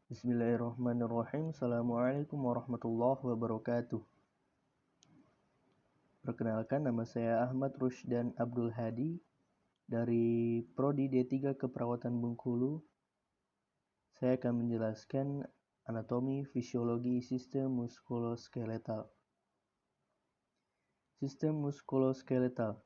Bismillahirrahmanirrahim. Assalamualaikum warahmatullahi wabarakatuh. Perkenalkan, nama saya Ahmad Rushdan Abdul Hadi dari Prodi D3 Keperawatan Bengkulu. Saya akan menjelaskan anatomi fisiologi sistem muskuloskeletal. Sistem muskuloskeletal.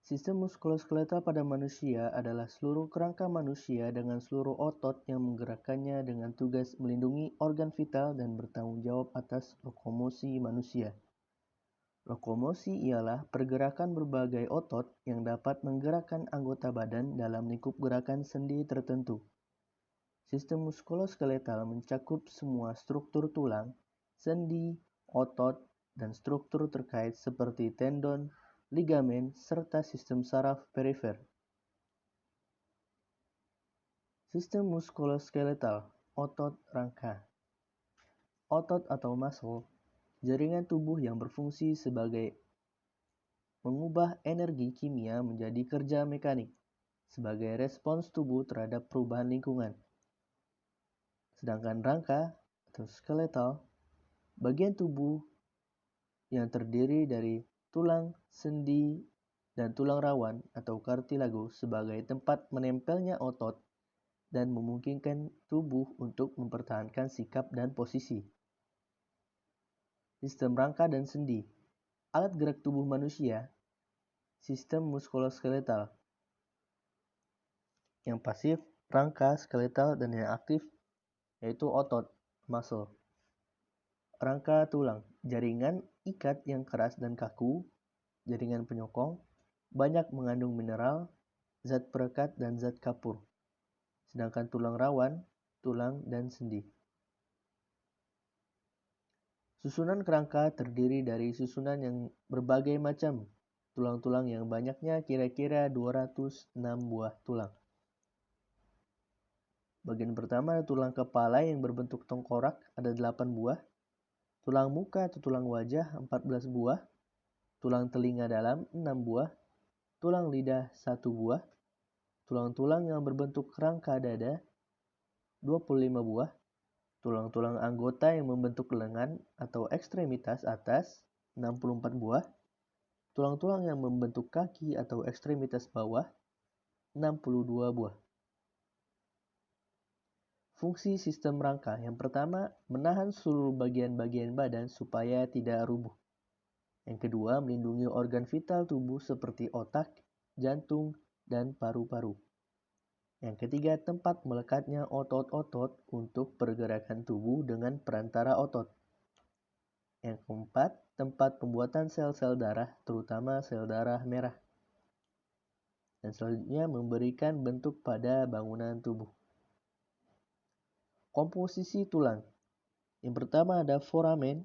Sistem muskuloskeletal pada manusia adalah seluruh kerangka manusia dengan seluruh otot yang menggerakkannya dengan tugas melindungi organ vital dan bertanggung jawab atas lokomosi manusia. Lokomosi ialah pergerakan berbagai otot yang dapat menggerakkan anggota badan dalam lingkup gerakan sendi tertentu. Sistem muskuloskeletal mencakup semua struktur tulang, sendi, otot, dan struktur terkait seperti tendon, ligamen, serta sistem saraf perifer. Sistem muskuloskeletal, otot rangka. Otot atau muscle, jaringan tubuh yang berfungsi sebagai mengubah energi kimia menjadi kerja mekanik sebagai respons tubuh terhadap perubahan lingkungan. Sedangkan rangka atau skeletal, bagian tubuh yang terdiri dari tulang, sendi, dan tulang rawan atau kartilago sebagai tempat menempelnya otot dan memungkinkan tubuh untuk mempertahankan sikap dan posisi. Sistem rangka dan sendi, alat gerak tubuh manusia. Sistem muskuloskeletal, yang pasif, rangka, skeletal, dan yang aktif, yaitu otot, muscle. Rangka tulang, jaringan ikat yang keras dan kaku, jaringan penyokong, banyak mengandung mineral, zat perekat, dan zat kapur. Sedangkan tulang rawan, tulang dan sendi. Susunan kerangka terdiri dari susunan yang berbagai macam, tulang-tulang yang banyaknya kira-kira 206 buah tulang. Bagian pertama tulang kepala yang berbentuk tengkorak ada 8 buah, tulang muka atau tulang wajah 14 buah, tulang telinga dalam 6 buah, tulang lidah 1 buah, tulang-tulang yang berbentuk rangka dada 25 buah, tulang-tulang anggota yang membentuk lengan atau ekstremitas atas 64 buah, tulang-tulang yang membentuk kaki atau ekstremitas bawah 62 buah. Fungsi sistem rangka yang pertama, menahan seluruh bagian-bagian badan supaya tidak rubuh. Yang kedua, melindungi organ vital tubuh seperti otak, jantung, dan paru-paru. Yang ketiga, tempat melekatnya otot-otot untuk pergerakan tubuh dengan perantara otot. Yang keempat, tempat pembuatan sel-sel darah, terutama sel darah merah. Dan selanjutnya, memberikan bentuk pada bangunan tubuh. Komposisi tulang. Yang pertama ada foramen,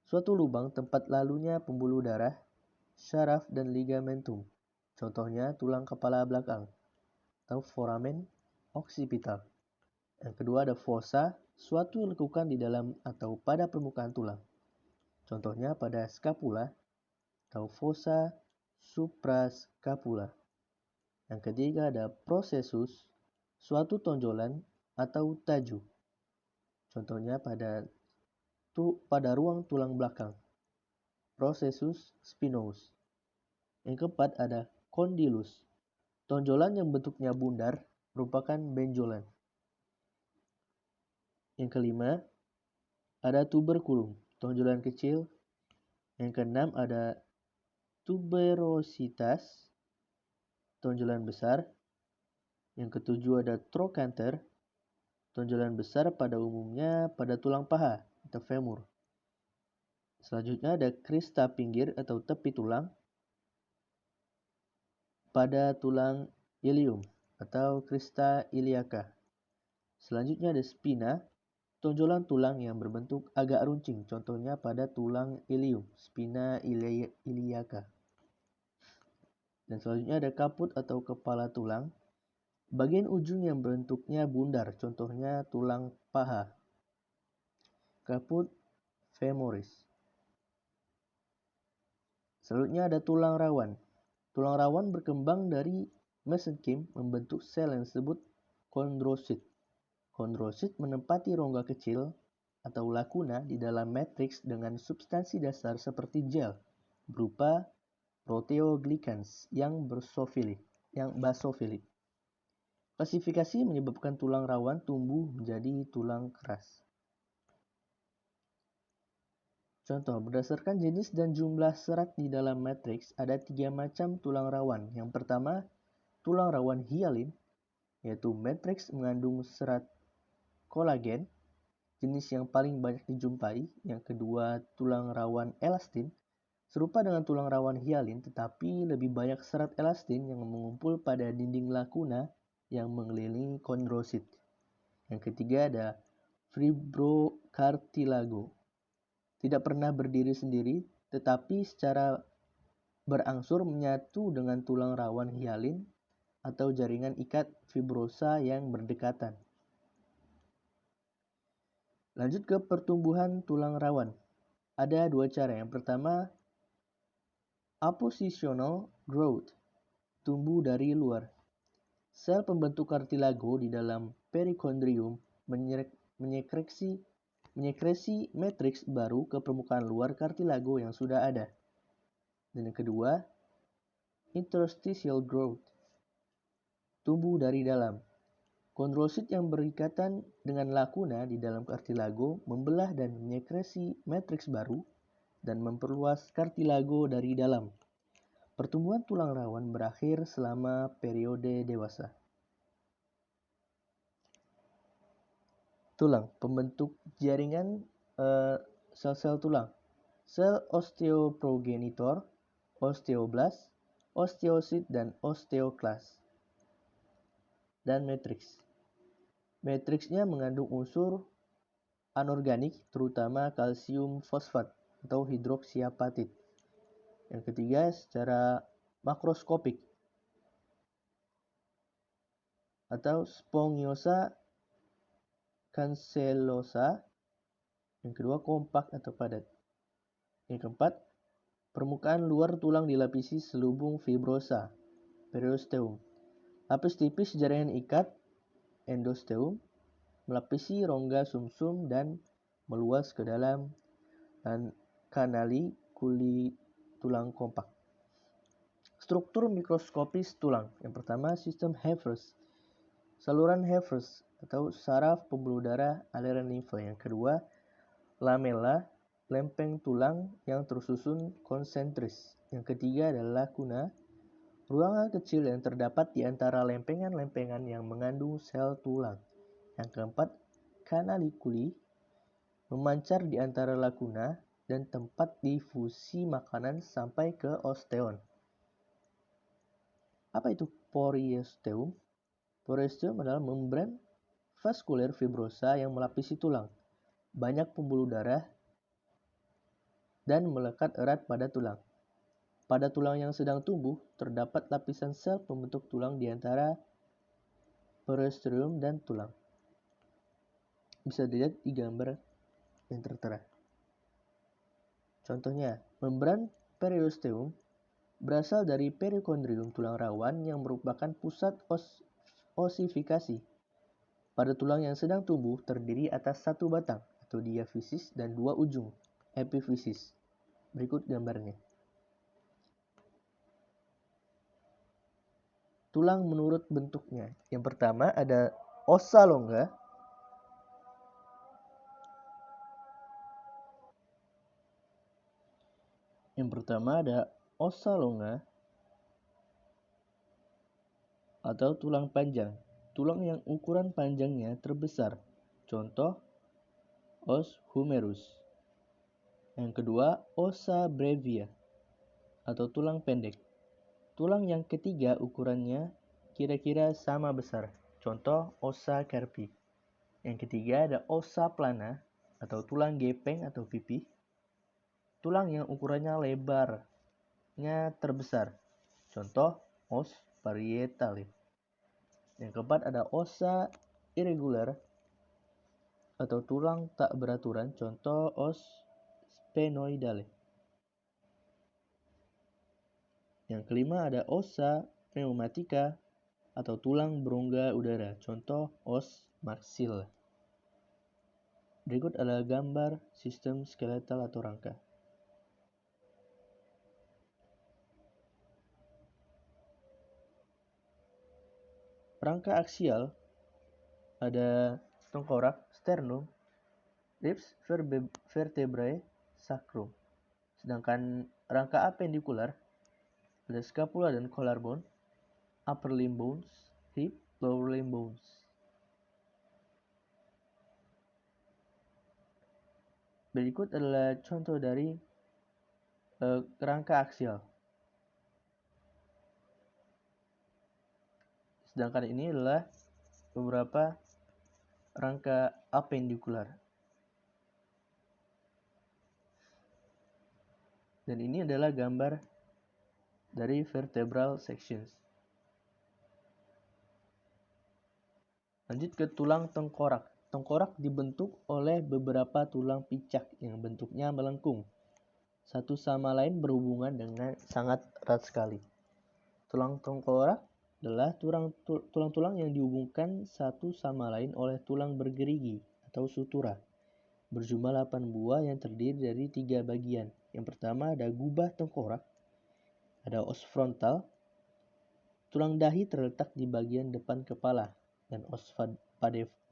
suatu lubang tempat lalunya pembuluh darah, syaraf, dan ligamentum. Contohnya tulang kepala belakang atau foramen occipital. Yang kedua ada fossa, suatu lekukan di dalam atau pada permukaan tulang. Contohnya pada scapula atau fossa suprascapula. Yang ketiga ada processus, suatu tonjolan atau taju. Contohnya pada ruang tulang belakang, processus spinuus. Yang keempat ada condylus, tonjolan yang bentuknya bundar merupakan benjolan. Yang kelima ada tuberculum, tonjolan kecil. Yang keenam ada tuberositas, tonjolan besar. Yang ketujuh ada trochanter, tonjolan besar pada umumnya pada tulang paha atau femur. Selanjutnya ada crista pinggir atau tepi tulang pada tulang ilium atau crista iliaca. Selanjutnya ada spina, tonjolan tulang yang berbentuk agak runcing, contohnya pada tulang ilium, spina iliaca. Dan selanjutnya ada kaput atau kepala tulang, bagian ujung yang bentuknya bundar, contohnya tulang paha, kaput femoris. Selanjutnya ada tulang rawan. Tulang rawan berkembang dari mesenkim membentuk sel yang disebut kondrosit. Kondrosit menempati rongga kecil atau lakuna di dalam matriks dengan substansi dasar seperti gel berupa proteoglycans yang basofilik. Klasifikasi menyebabkan tulang rawan tumbuh menjadi tulang keras. Contoh, berdasarkan jenis dan jumlah serat di dalam matriks, ada 3 macam tulang rawan. Yang pertama, tulang rawan hialin, yaitu matriks mengandung serat kolagen, jenis yang paling banyak dijumpai. Yang kedua, tulang rawan elastin, serupa dengan tulang rawan hialin, tetapi lebih banyak serat elastin yang mengumpul pada dinding lakuna yang mengelilingi kondrosit. Yang ketiga ada fibrocartilago. Tidak pernah berdiri sendiri, tetapi secara berangsur menyatu dengan tulang rawan hialin atau jaringan ikat fibrosa yang berdekatan. Lanjut ke pertumbuhan tulang rawan. Ada 2 cara. Yang pertama, appositional growth, tumbuh dari luar. Sel pembentuk kartilago di dalam perikondrium menyekresi matriks baru ke permukaan luar kartilago yang sudah ada. Dan yang kedua, interstitial growth, tumbuh dari dalam. Kondrosit yang berikatan dengan lakuna di dalam kartilago membelah dan menyekresi matriks baru dan memperluas kartilago dari dalam. Pertumbuhan tulang rawan berakhir selama periode dewasa. Tulang, pembentuk jaringan sel-sel tulang. Sel osteoprogenitor, osteoblast, osteosit, dan osteoklas. Dan matriks. Matriksnya mengandung unsur anorganik, terutama kalsium fosfat atau hidroksiapatit. Yang ketiga, secara makroskopik atau spongiosa cancelosa. Yang kedua, kompak atau padat. Yang keempat, permukaan luar tulang dilapisi selubung fibrosa, periosteum. Lapis tipis jaringan ikat, endosteum, melapisi rongga sumsum dan meluas ke dalam dan kanali kuli tulang kompak. Struktur mikroskopis tulang. Yang pertama, sistem Havers, saluran Havers atau saraf pembuluh darah aliran limfa. Yang kedua, lamella, lempeng tulang yang tersusun konsentris. Yang ketiga adalah lakuna, ruangan kecil yang terdapat di antara lempengan-lempengan yang mengandung sel tulang. Yang keempat, kanalikuli, memancar di antara lakuna dan tempat difusi makanan sampai ke osteon. Apa itu periosteum? Periosteum adalah membran vaskuler fibrosa yang melapisi tulang. Banyak pembuluh darah dan melekat erat pada tulang. Pada tulang yang sedang tumbuh, terdapat lapisan sel pembentuk tulang di antara periosteum dan tulang. Bisa dilihat di gambar yang tertera. Contohnya, membran periosteum berasal dari perikondrium tulang rawan yang merupakan pusat osifikasi. Pada tulang yang sedang tumbuh terdiri atas satu batang atau diafisis dan 2 ujung, epifisis. Berikut gambarnya. Tulang menurut bentuknya. Yang pertama ada ossa longa. Yang pertama ada ossa longa atau tulang panjang. Tulang yang ukuran panjangnya terbesar. Contoh, os humerus. Yang kedua, ossa brevia atau tulang pendek. Tulang yang ketiga ukurannya kira-kira sama besar. Contoh, ossa carpi. Yang ketiga ada ossa plana atau tulang gepeng atau pipi. Tulang yang ukurannya lebarnya terbesar. Contoh, os parietale. Yang keempat ada ossa irregular atau tulang tak beraturan. Contoh, os sphenoidale. Yang kelima ada ossa pneumatica atau tulang berongga udara. Contoh, os maksil. Berikut adalah gambar sistem skeletal atau rangka. Rangka aksial ada tengkorak, sternum, ribs, vertebrae, sacrum. Sedangkan rangka apendikular ada scapula dan collarbone, upper limb bones, hip, lower limb bones. Berikut adalah contoh dari rangka aksial. Sedangkan ini adalah beberapa rangka apendikular. Dan ini adalah gambar dari vertebral sections. Lanjut ke tulang tengkorak. Tengkorak dibentuk oleh beberapa tulang picak yang bentuknya melengkung. Satu sama lain berhubungan dengan sangat erat sekali. Tulang tengkorak adalah tulang-tulang yang dihubungkan satu sama lain oleh tulang bergerigi atau sutura. Berjumlah 8 buah yang terdiri dari 3 bagian. Yang pertama ada gubah tengkorak, ada os frontal, tulang dahi terletak di bagian depan kepala, dan os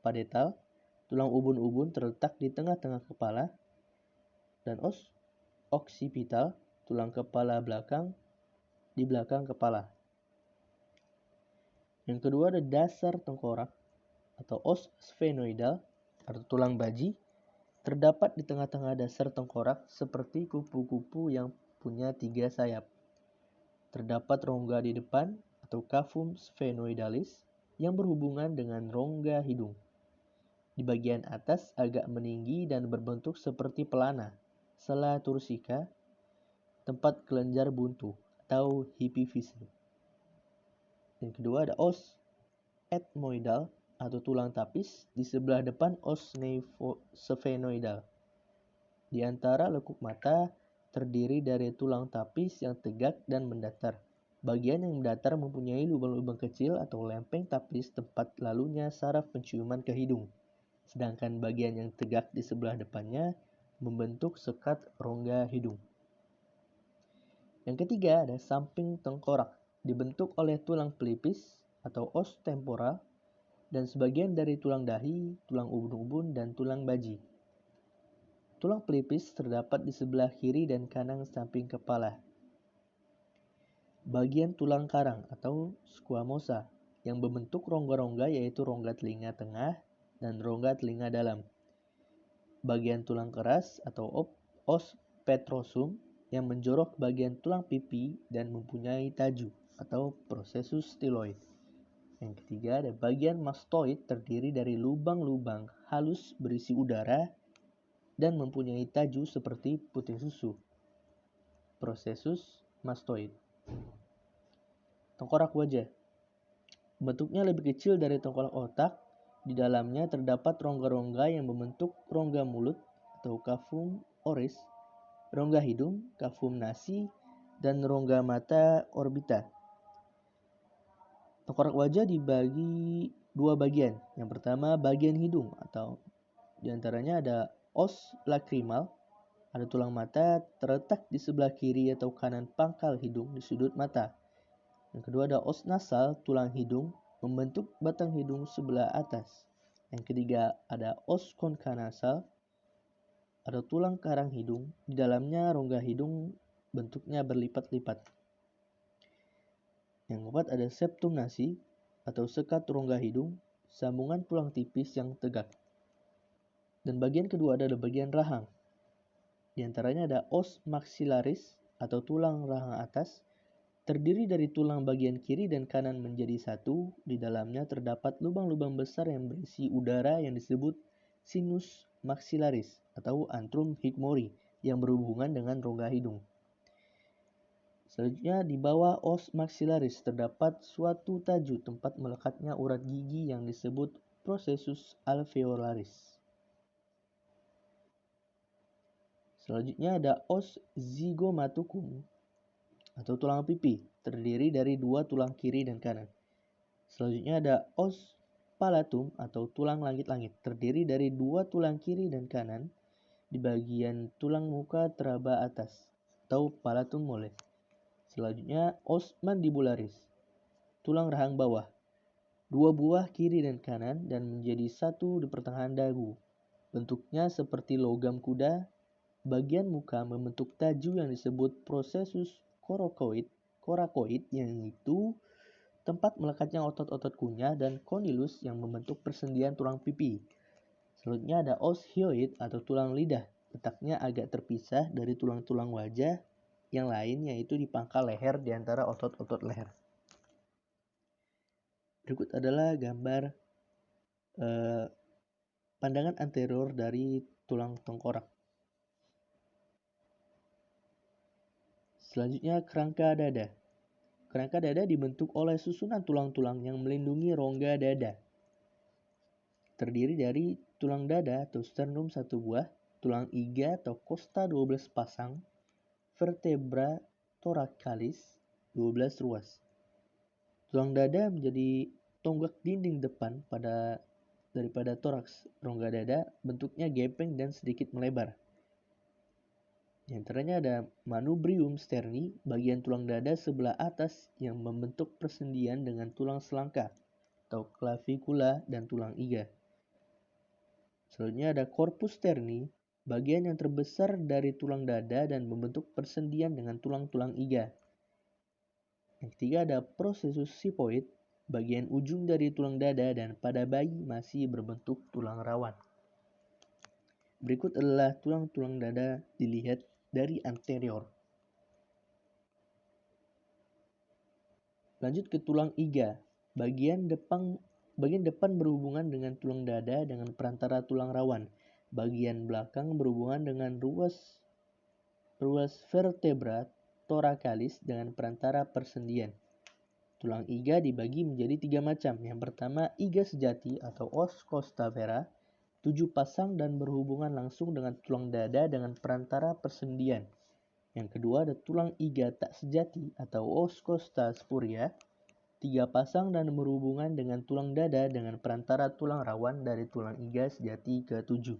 padetal, tulang ubun-ubun terletak di tengah-tengah kepala, dan os occipital, tulang kepala belakang, di belakang kepala. Yang kedua ada dasar tengkorak atau os sphenoidal atau tulang baji, terdapat di tengah-tengah dasar tengkorak seperti kupu-kupu yang punya 3 sayap. Terdapat rongga di depan atau cavum sphenoidalis yang berhubungan dengan rongga hidung. Di bagian atas agak meninggi dan berbentuk seperti pelana, sela tursika, tempat kelenjar buntu atau epiphyseal. Yang kedua ada os ethmoidal atau tulang tapis di sebelah depan os sphenoidal. Di antara lekuk mata terdiri dari tulang tapis yang tegak dan mendatar. Bagian yang mendatar mempunyai lubang-lubang kecil atau lempeng tapis tempat lalunya saraf penciuman ke hidung. Sedangkan bagian yang tegak di sebelah depannya membentuk sekat rongga hidung. Yang ketiga ada samping tengkorak, dibentuk oleh tulang pelipis atau os temporal dan sebagian dari tulang dahi, tulang ubun-ubun, dan tulang baji. Tulang pelipis terdapat di sebelah kiri dan kanan samping kepala. Bagian tulang karang atau squamosa yang membentuk rongga-rongga yaitu rongga telinga tengah dan rongga telinga dalam. Bagian tulang keras atau os petrosum yang menjorok bagian tulang pipi dan mempunyai taju atau processus styloid. Yang ketiga ada bagian mastoid terdiri dari lubang-lubang halus berisi udara dan mempunyai taju seperti puting susu. Processus mastoid. Tengkorak wajah. Bentuknya lebih kecil dari tengkorak otak. Di dalamnya terdapat rongga-rongga yang membentuk rongga mulut atau cavum oris, rongga hidung, cavum nasi, dan rongga mata orbita. Tengkorak wajah dibagi 2 bagian. Yang pertama bagian hidung atau diantaranya ada os lacrimal, ada tulang mata terletak di sebelah kiri atau kanan pangkal hidung di sudut mata. Yang kedua ada os nasal, tulang hidung membentuk batang hidung sebelah atas. Yang ketiga ada os concha nasal, ada tulang karang hidung, di dalamnya rongga hidung bentuknya berlipat-lipat. Yang keempat ada septum nasi atau sekat rongga hidung, sambungan tulang tipis yang tegak. Dan bagian kedua adalah bagian rahang. Di antaranya ada os maxillaris atau tulang rahang atas, terdiri dari tulang bagian kiri dan kanan menjadi satu. Di dalamnya terdapat lubang-lubang besar yang berisi udara yang disebut sinus maxillaris atau antrum higmori yang berhubungan dengan rongga hidung. Selanjutnya di bawah os maxillaris terdapat suatu taju tempat melekatnya urat gigi yang disebut processus alveolaris. Selanjutnya ada os zygomatukum atau tulang pipi, terdiri dari 2 tulang kiri dan kanan. Selanjutnya ada os palatum atau tulang langit-langit, terdiri dari dua tulang kiri dan kanan di bagian tulang muka teraba atas atau palatum mole. Selanjutnya os mandibularis, tulang rahang bawah, dua buah kiri dan kanan dan menjadi satu di pertengahan dagu. Bentuknya seperti logam kuda. Bagian muka membentuk taju yang disebut prosesus korakoid yang itu tempat melekatnya otot-otot kunyah, dan kondilus yang membentuk persendian tulang pipi. Selanjutnya ada os hyoid atau tulang lidah. Letaknya agak terpisah dari tulang-tulang wajah yang lain, yaitu di pangkal leher di antara otot-otot leher. Berikut adalah gambar pandangan anterior dari tulang tengkorak. Selanjutnya kerangka dada. Kerangka dada dibentuk oleh susunan tulang-tulang yang melindungi rongga dada. Terdiri dari tulang dada atau sternum 1 buah, tulang iga atau costa 12 pasang, vertebra thoracalis 12 ruas. Tulang dada menjadi tonggak dinding depan daripada toraks. Rongga dada bentuknya gepeng dan sedikit melebar. Di antaranya ada manubrium sterni, bagian tulang dada sebelah atas yang membentuk persendian dengan tulang selangka atau clavikula dan tulang iga. Selanjutnya ada corpus sterni, bagian yang terbesar dari tulang dada dan membentuk persendian dengan tulang-tulang iga. Yang ketiga ada processus xiphoid, bagian ujung dari tulang dada dan pada bayi masih berbentuk tulang rawan. Berikut adalah tulang-tulang dada dilihat dari anterior. Lanjut ke tulang iga. Bagian depan berhubungan dengan tulang dada dengan perantara tulang rawan. Bagian belakang berhubungan dengan ruas vertebra thoracalis dengan perantara persendian. Tulang iga dibagi menjadi 3 macam. Yang pertama, iga sejati atau os costa vera, 7 pasang dan berhubungan langsung dengan tulang dada dengan perantara persendian. Yang kedua ada tulang iga tak sejati atau os costa spuria, 3 pasang dan berhubungan dengan tulang dada dengan perantara tulang rawan dari tulang iga sejati ke-7.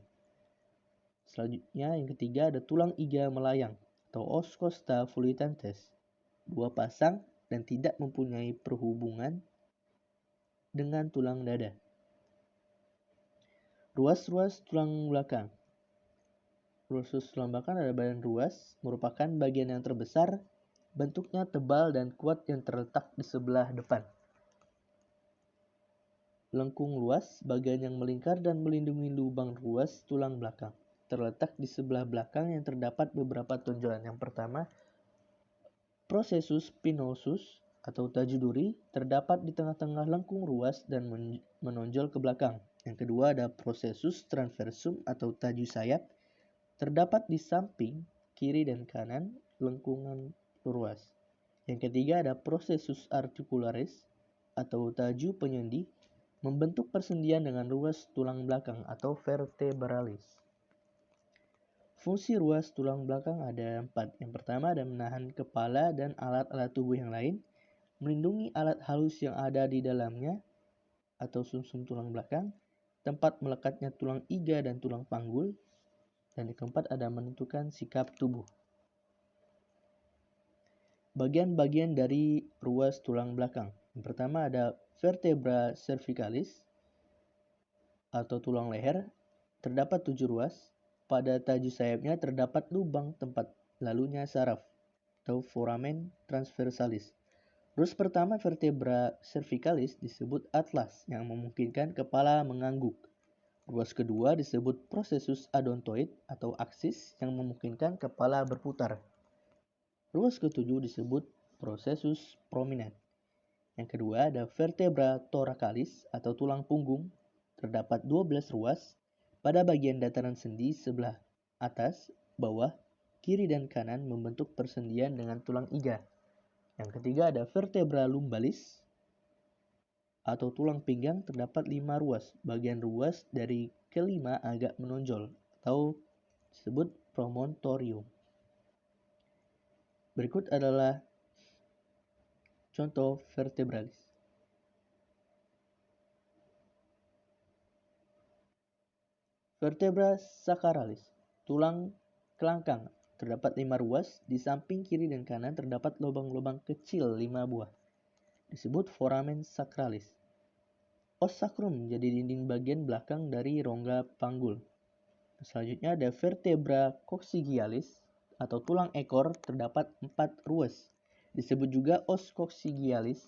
Selanjutnya yang ketiga ada tulang iga melayang atau os costa fluitantes, 2 pasang dan tidak mempunyai perhubungan dengan tulang dada. Ruas-ruas tulang belakang. Ruas tulang belakang ada badan ruas, merupakan bagian yang terbesar, bentuknya tebal dan kuat yang terletak di sebelah depan. Lengkung luas, bagian yang melingkar dan melindungi lubang ruas tulang belakang. Terletak di sebelah belakang yang terdapat beberapa tonjolan. Yang pertama, processus spinosus atau taju duri terdapat di tengah-tengah lengkung ruas dan menonjol ke belakang. Yang kedua ada processus transversum atau taju sayap, terdapat di samping, kiri dan kanan lengkungan ruas. Yang ketiga ada processus articularis atau taju penyendi, membentuk persendian dengan ruas tulang belakang atau vertebralis. Fungsi ruas tulang belakang ada 4. Yang pertama ada menahan kepala dan alat-alat tubuh yang lain, melindungi alat halus yang ada di dalamnya atau sumsum tulang belakang, tempat melekatnya tulang iga dan tulang panggul, dan yang keempat ada menentukan sikap tubuh. Bagian-bagian dari ruas tulang belakang. Yang pertama ada vertebra cervicalis atau tulang leher, terdapat 7 ruas. Pada taju sayapnya terdapat lubang tempat lalunya saraf atau foramen transversalis. Ruas pertama vertebra cervicalis disebut atlas yang memungkinkan kepala mengangguk. Ruas kedua disebut processus odontoid atau aksis yang memungkinkan kepala berputar. Ruas ketujuh disebut processus prominent. Yang kedua ada vertebra thoracalis atau tulang punggung. Terdapat 12 ruas pada bagian dataran sendi sebelah atas, bawah, kiri dan kanan membentuk persendian dengan tulang iga. Yang ketiga ada vertebra lumbalis atau tulang pinggang, terdapat 5 ruas. Bagian ruas dari kelima agak menonjol atau disebut promontorium. Berikut adalah contoh vertebralis. Vertebra sacralis, tulang kelangkang, terdapat 5 ruas, di samping kiri dan kanan terdapat lubang-lubang kecil 5 buah. Disebut foramen sacralis. Os sacrum menjadi dinding bagian belakang dari rongga panggul. Selanjutnya ada vertebra coccygialis atau tulang ekor, terdapat 4 ruas. Disebut juga os coccygialis.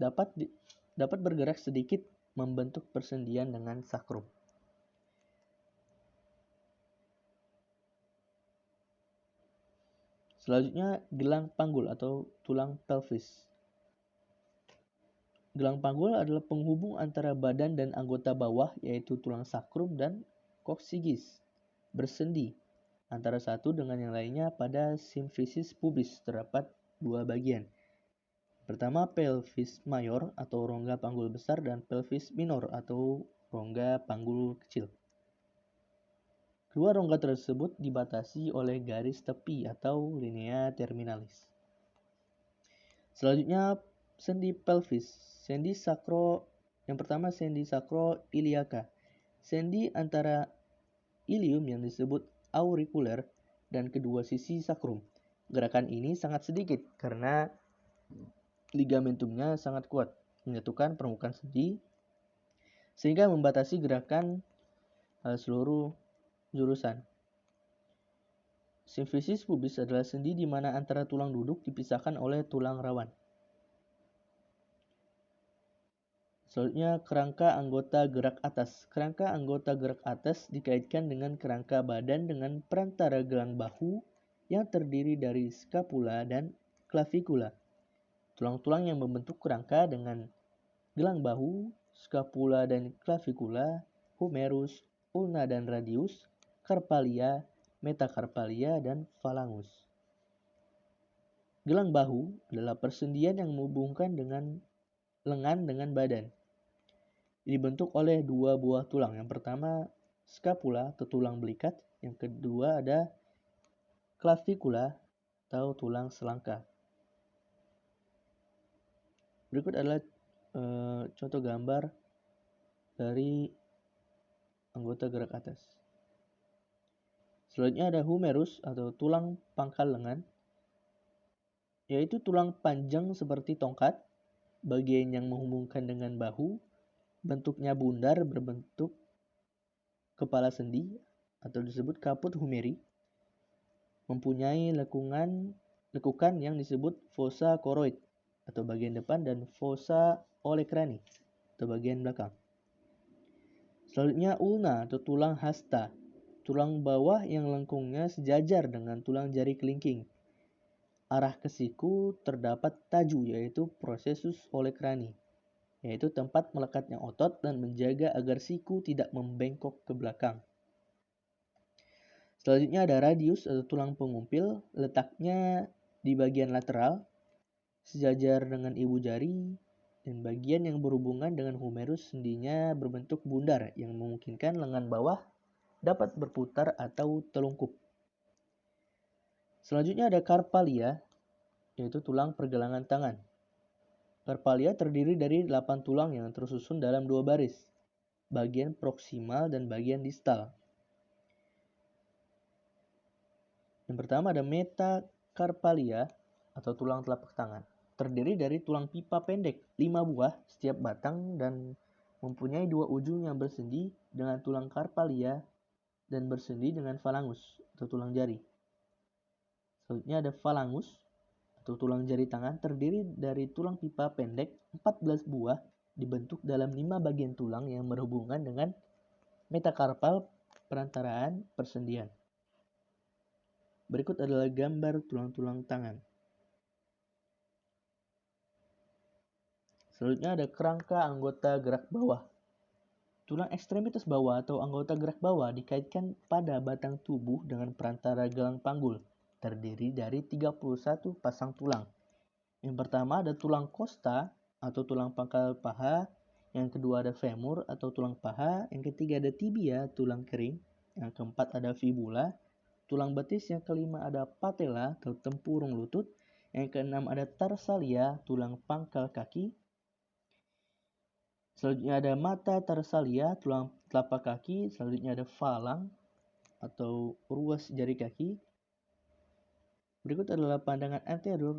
Dapat bergerak sedikit membentuk persendian dengan sakrum. Selanjutnya gelang panggul atau tulang pelvis. Gelang panggul adalah penghubung antara badan dan anggota bawah, yaitu tulang sakrum dan coccygeus, bersendi antara satu dengan yang lainnya pada symphysis pubis. Terdapat 2 bagian. Pertama, pelvis mayor atau rongga panggul besar dan pelvis minor atau rongga panggul kecil. Kedua rongga tersebut dibatasi oleh garis tepi atau linea terminalis. Selanjutnya, sendi pelvis. Yang pertama sendi sacroiliaca. Sendi antara ilium yang disebut aurikuler dan kedua sisi sakrum. Gerakan ini sangat sedikit karena ligamentumnya sangat kuat, menyatukan permukaan sendi sehingga membatasi gerakan seluruh jurusan. Symphysis pubis adalah sendi di mana antara tulang duduk dipisahkan oleh tulang rawan. Selanjutnya, kerangka anggota gerak atas. Kerangka anggota gerak atas dikaitkan dengan kerangka badan dengan perantara gelang bahu yang terdiri dari scapula dan clavicula. Tulang-tulang yang membentuk kerangka dengan gelang bahu, scapula dan clavicula, humerus, ulna dan radius, carpalia, metacarpalia, dan phalangus. Gelang bahu adalah persendian yang menghubungkan dengan lengan dengan badan. Dibentuk oleh 2 buah tulang. Yang pertama scapula atau tulang belikat, yang kedua ada clavicula atau tulang selangka. Berikut adalah contoh gambar dari anggota gerak atas. Selanjutnya ada humerus atau tulang pangkal lengan, yaitu tulang panjang seperti tongkat, bagian yang menghubungkan dengan bahu, bentuknya bundar berbentuk kepala sendi atau disebut caput humeri, mempunyai lekukan yang disebut fossa choroid atau bagian depan dan fossa olecrani atau bagian belakang. Selanjutnya ulna atau tulang hasta, tulang bawah yang lengkungnya sejajar dengan tulang jari kelingking. Arah ke siku terdapat taju, yaitu processus olecrani, yaitu tempat melekatnya otot dan menjaga agar siku tidak membengkok ke belakang. Selanjutnya ada radius atau tulang pengumpil, letaknya di bagian lateral, sejajar dengan ibu jari, dan bagian yang berhubungan dengan humerus sendinya berbentuk bundar yang memungkinkan lengan bawah dapat berputar atau telungkup. Selanjutnya ada carpalia, yaitu tulang pergelangan tangan. Carpalia terdiri dari 8 tulang yang tersusun dalam 2 baris, bagian proksimal dan bagian distal. Yang pertama ada metacarpalia atau tulang telapak tangan. Terdiri dari tulang pipa pendek 5 buah setiap batang dan mempunyai 2 ujung yang bersendi dengan tulang carpalia dan bersendi dengan phalangus atau tulang jari. Selanjutnya ada phalangus atau tulang jari tangan, terdiri dari tulang pipa pendek 14 buah dibentuk dalam 5 bagian tulang yang berhubungan dengan metakarpal perantaraan persendian. Berikut adalah gambar tulang-tulang tangan. Selanjutnya ada kerangka anggota gerak bawah. Tulang ekstremitas bawah atau anggota gerak bawah dikaitkan pada batang tubuh dengan perantara gelang panggul, terdiri dari 31 pasang tulang. Yang pertama ada tulang costa atau tulang pangkal paha, yang kedua ada femur atau tulang paha, yang ketiga ada tibia, tulang kering, yang keempat ada fibula, tulang betis, yang kelima ada patella atau tempurung lutut, yang keenam ada tarsalia, tulang pangkal kaki. Selanjutnya ada mata tarsalia, tulang telapak kaki, selanjutnya ada falang atau ruas jari kaki. Berikut adalah pandangan anterior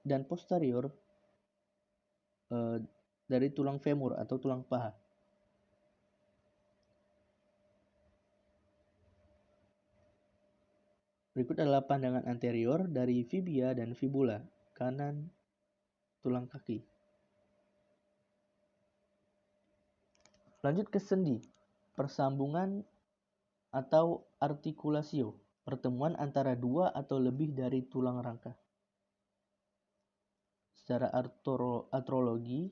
dan posterior dari tulang femur atau tulang paha. Berikut adalah pandangan anterior dari fibia dan fibula, kanan tulang kaki. Lanjut ke sendi, persambungan atau artikulasio, pertemuan antara dua atau lebih dari tulang rangka. Secara artrologi,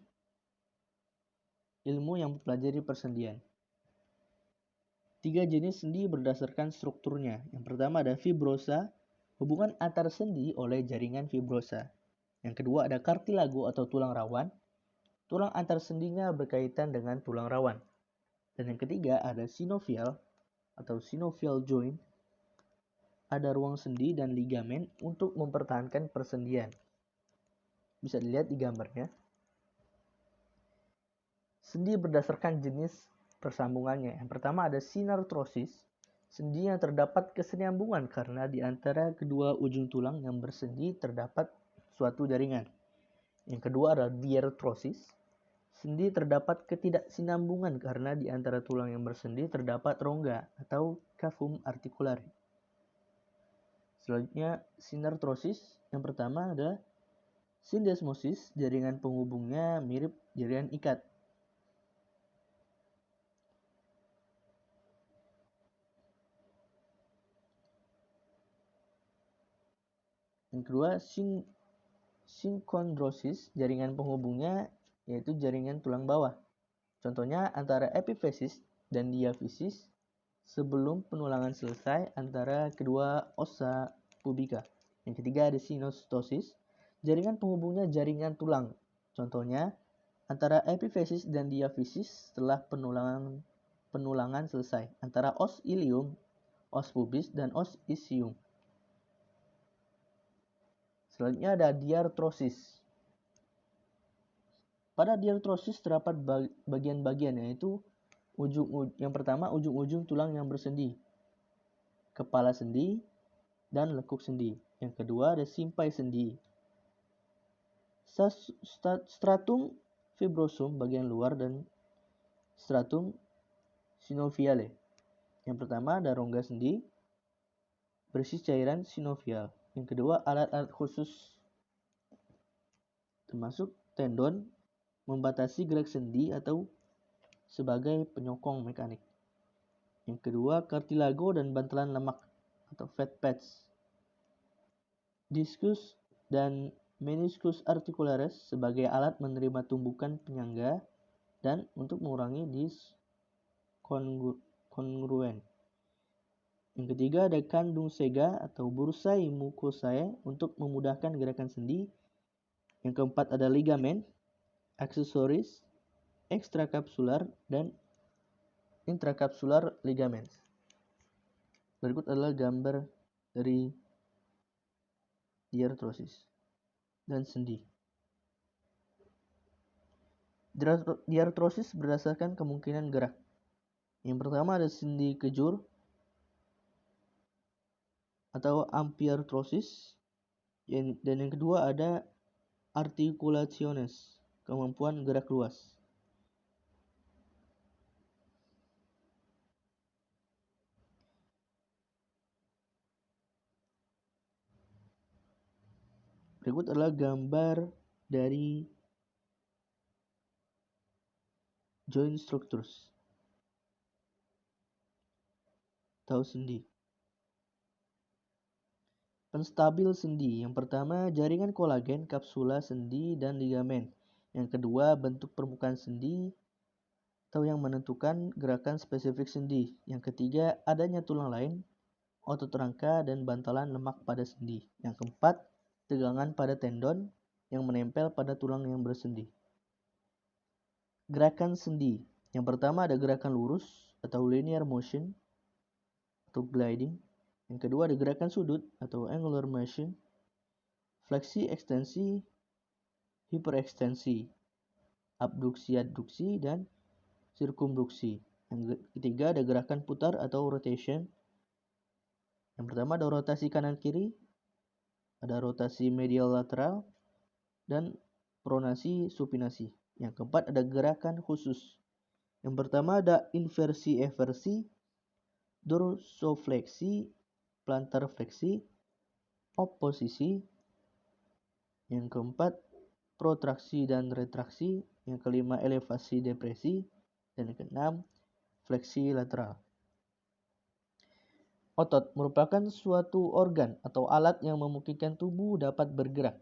ilmu yang mempelajari persendian. 3 jenis sendi berdasarkan strukturnya. Yang pertama ada fibrosa, hubungan antar sendi oleh jaringan fibrosa. Yang kedua ada cartilago atau tulang rawan. Tulang antar sendinya berkaitan dengan tulang rawan. Dan yang ketiga ada synovial atau synovial joint. Ada ruang sendi dan ligamen untuk mempertahankan persendian. Bisa dilihat di gambarnya. Sendi berdasarkan jenis persambungannya. Yang pertama ada synarthrosis, sendi yang terdapat kesinambungan karena di antara kedua ujung tulang yang bersendi terdapat suatu jaringan. Yang kedua ada diarthrosis, sendi terdapat ketidaksinambungan karena di antara tulang yang bersendi terdapat rongga atau cavum articulare. Selanjutnya synarthrosis, yang pertama ada syndesmosis, jaringan penghubungnya mirip jaringan ikat. Yang kedua, synchondrosis, jaringan penghubungnya yaitu jaringan tulang bawah. Contohnya antara epiphysis dan diaphysis sebelum penulangan selesai antara kedua ossa pubica. Yang ketiga ada synostosis, jaringan penghubungnya jaringan tulang. Contohnya antara epiphysis dan diaphysis setelah penulangan selesai antara os ilium, os pubis, dan os ischium. Selanjutnya ada diarthrosis. Pada diarthrosis terdapat bagian-bagian yaitu yang pertama ujung-ujung tulang yang bersendi, kepala sendi, dan lekuk sendi. Yang kedua ada simpai sendi. Stratum fibrosum bagian luar dan stratum synoviale. Yang pertama ada rongga sendi berisi cairan synovial. Yang kedua alat-alat khusus termasuk tendon membatasi gerak sendi atau sebagai penyokong mekanik. Yang kedua cartilago dan bantalan lemak atau fat pads. Discus dan meniscus articularis sebagai alat menerima tumbukan penyangga dan untuk mengurangi diskongruen. Yang ketiga ada kandung sega atau bursai mucosae untuk memudahkan gerakan sendi. Yang keempat ada ligamen, aksesoris, ekstrakapsular, dan intrakapsular ligaments. Berikut adalah gambar dari diarthrosis dan sendi. Diarthrosis berdasarkan kemungkinan gerak. Yang pertama ada sendi kejur atau ampiarthrosis, dan yang kedua ada articulationes, kemampuan gerak luas. Berikut adalah gambar dari joint structures atau sendi. Penstabil sendi. Yang pertama, jaringan kolagen, kapsula sendi, dan ligamen. Yang kedua, bentuk permukaan sendi atau yang menentukan gerakan spesifik sendi. Yang ketiga, adanya tulang lain, otot rangka, dan bantalan lemak pada sendi. Yang keempat, tegangan pada tendon yang menempel pada tulang yang bersendi. Gerakan sendi. Yang pertama ada gerakan lurus atau linear motion atau gliding. Yang kedua ada gerakan sudut atau angular motion, fleksi ekstensi, hiperekstensi, abduksi adduksi, dan sirkumduksi. Yang ketiga ada gerakan putar atau rotation. Yang pertama ada rotasi kanan kiri, ada rotasi medial lateral, dan pronasi supinasi. Yang keempat ada gerakan khusus. Yang pertama ada inversi eversi, dorsofleksi, plantar fleksi, oposisi. Yang keempat protraksi dan retraksi. Yang kelima elevasi depresi. Dan yang keenam fleksi lateral. Otot merupakan suatu organ atau alat yang memungkinkan tubuh dapat bergerak.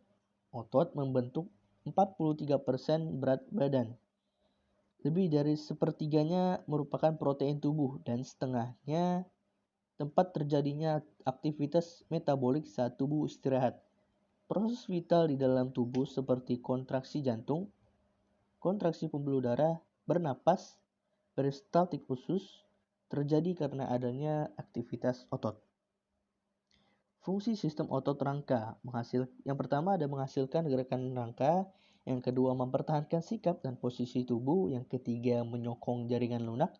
Otot membentuk 43% berat badan. Lebih dari sepertiganya merupakan protein tubuh dan setengahnya tempat terjadinya aktivitas metabolik saat tubuh istirahat. Proses vital di dalam tubuh seperti kontraksi jantung, kontraksi pembuluh darah, bernapas, peristaltik usus terjadi karena adanya aktivitas otot. Fungsi sistem otot rangka yang pertama ada menghasilkan gerakan rangka, yang kedua mempertahankan sikap dan posisi tubuh, yang ketiga menyokong jaringan lunak,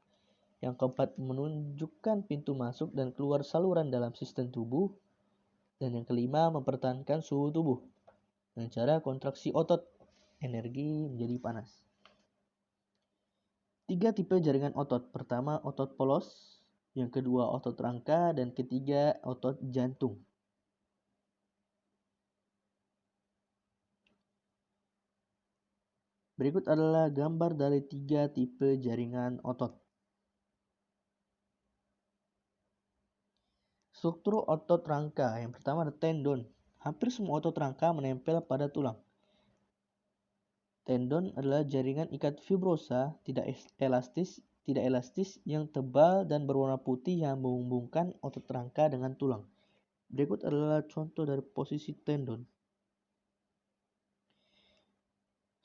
yang keempat menunjukkan pintu masuk dan keluar saluran dalam sistem tubuh, dan yang kelima mempertahankan suhu tubuh. Dengan cara kontraksi otot, energi menjadi panas. 3 tipe jaringan otot. Pertama, otot polos. Yang kedua, otot rangka. Dan ketiga, otot jantung. Berikut adalah gambar dari 3 tipe jaringan otot. Struktur otot rangka. Yang pertama ada tendon. Hampir semua otot rangka menempel pada tulang. Tendon adalah jaringan ikat fibrosa tidak elastis yang tebal dan berwarna putih yang menghubungkan otot rangka dengan tulang. Berikut adalah contoh dari posisi tendon.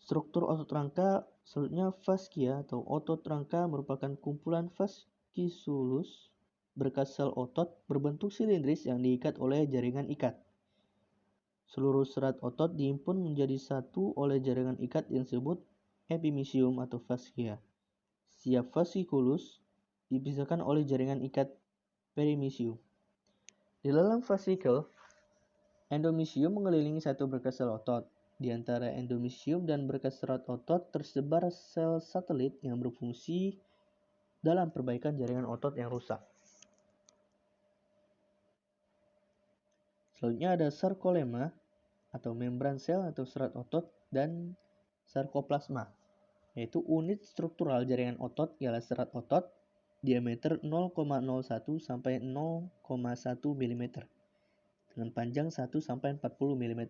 Struktur otot rangka selanjutnya fascia atau otot rangka merupakan kumpulan fasciculus berkas sel otot berbentuk silindris yang diikat oleh jaringan ikat. Seluruh serat otot dihimpun menjadi satu oleh jaringan ikat yang disebut epimysium atau fascia. Setiap fasciculus dipisahkan oleh jaringan ikat perimysium. Di dalam fascicle, endomysium mengelilingi satu berkas sel otot. Di antara endomysium dan berkas serat otot tersebar sel satelit yang berfungsi dalam perbaikan jaringan otot yang rusak. Selanjutnya ada sarkolema atau membran sel atau serat otot dan sarkoplasma, yaitu unit struktural jaringan otot ialah serat otot diameter 0,01 sampai 0,1 mm dengan panjang 1 sampai 40 mm.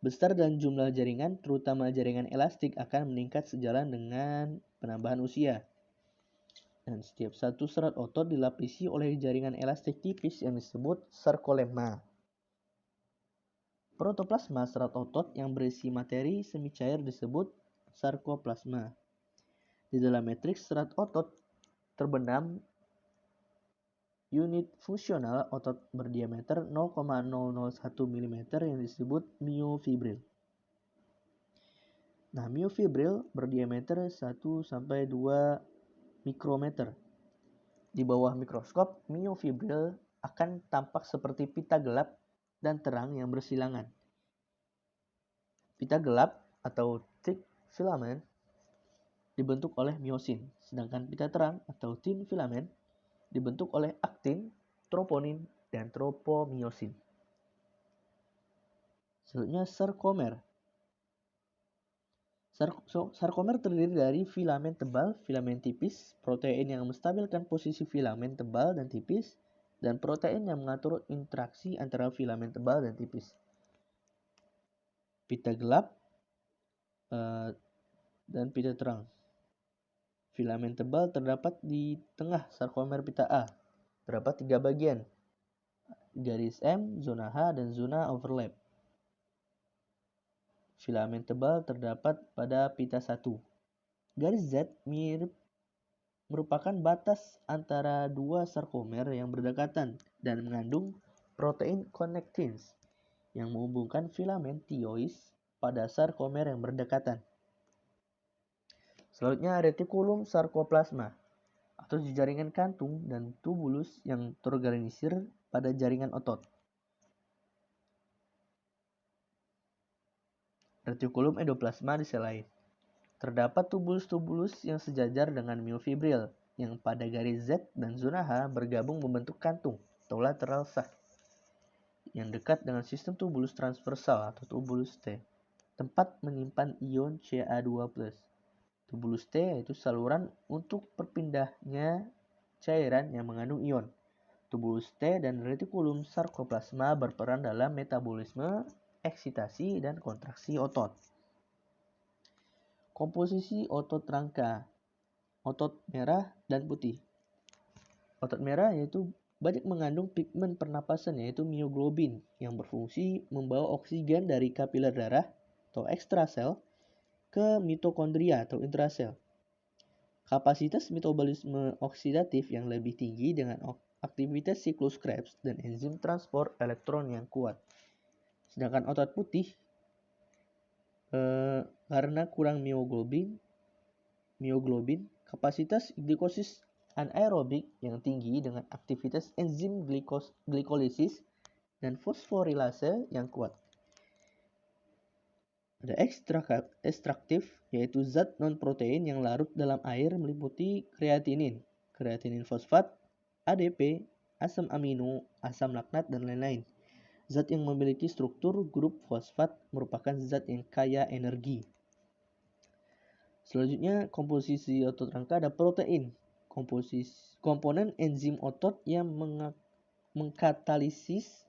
Besar dan jumlah jaringan, terutama jaringan elastik, akan meningkat sejalan dengan penambahan usia. Dan setiap satu serat otot dilapisi oleh jaringan elastik tipis yang disebut sarkolema. Protoplasma serat otot yang berisi materi semi cair disebut sarkoplasma. Di dalam matriks serat otot terbenam unit fungsional otot berdiameter 0,001 mm yang disebut myofibril. Nah, myofibril berdiameter 1 sampai 2 mikrometer. Di bawah mikroskop, myofibril akan tampak seperti pita gelap dan terang yang bersilangan. Pita gelap atau thick filament dibentuk oleh myosin, sedangkan pita terang atau thin filament dibentuk oleh aktin, troponin, dan tropomyosin. Selanjutnya sarkomer. Sarkomer terdiri dari filamen tebal, filamen tipis, protein yang menstabilkan posisi filamen tebal dan tipis, dan protein yang mengatur interaksi antara filamen tebal dan tipis. Pita gelap dan pita terang. Filamen tebal terdapat di tengah sarkomer pita A. Terdapat 3 bagian, garis M, zona H, dan zona overlap. Filamen tebal terdapat pada pita 1. Garis Z merupakan batas antara dua sarkomer yang berdekatan dan mengandung protein connectins yang menghubungkan filamen tiois pada sarkomer yang berdekatan. Selanjutnya retikulum sarkoplasma atau jaringan kantung dan tubulus yang terorganisir pada jaringan otot. Retikulum endoplasma di sel lain. Terdapat tubulus-tubulus yang sejajar dengan miofibril yang pada garis Z dan zona H bergabung membentuk kantung atau lateral sac yang dekat dengan sistem tubulus transversal atau tubulus T, tempat menyimpan ion Ca2+. Tubulus T yaitu saluran untuk perpindahnya cairan yang mengandung ion. Tubulus T dan retikulum sarkoplasma berperan dalam metabolisme, eksitasi, dan kontraksi otot. Komposisi otot rangka, otot merah dan putih. Otot merah yaitu banyak mengandung pigmen pernapasan yaitu mioglobin yang berfungsi membawa oksigen dari kapiler darah atau ekstrasel ke mitokondria atau intrasel. Kapasitas metabolisme oksidatif yang lebih tinggi dengan aktivitas siklus Krebs dan enzim transport elektron yang kuat. Sedangkan otot putih karena kurang mioglobin, kapasitas glikosis anaerobik yang tinggi dengan aktivitas enzim glikolisis dan fosforilase yang kuat. Ada ekstraktif, yaitu zat non-protein yang larut dalam air meliputi kreatinin, kreatinin fosfat, ADP, asam amino, asam laknat, dan lain-lain. Zat yang memiliki struktur grup fosfat merupakan zat yang kaya energi. Selanjutnya, komposisi otot rangka ada protein, komponen enzim otot yang mengkatalisis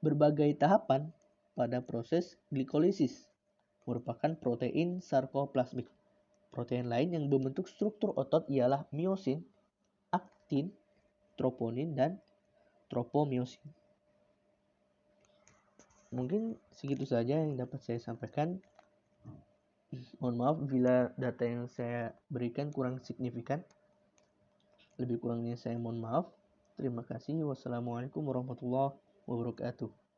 berbagai tahapan pada proses glikolisis, merupakan protein sarkoplasmik. Protein lain yang membentuk struktur otot ialah miosin, aktin, troponin, dan tropomiosin. Mungkin segitu saja yang dapat saya sampaikan. Mohon maaf bila data yang saya berikan kurang signifikan. Lebih kurangnya saya mohon maaf. Terima kasih. Wassalamualaikum warahmatullahi wabarakatuh.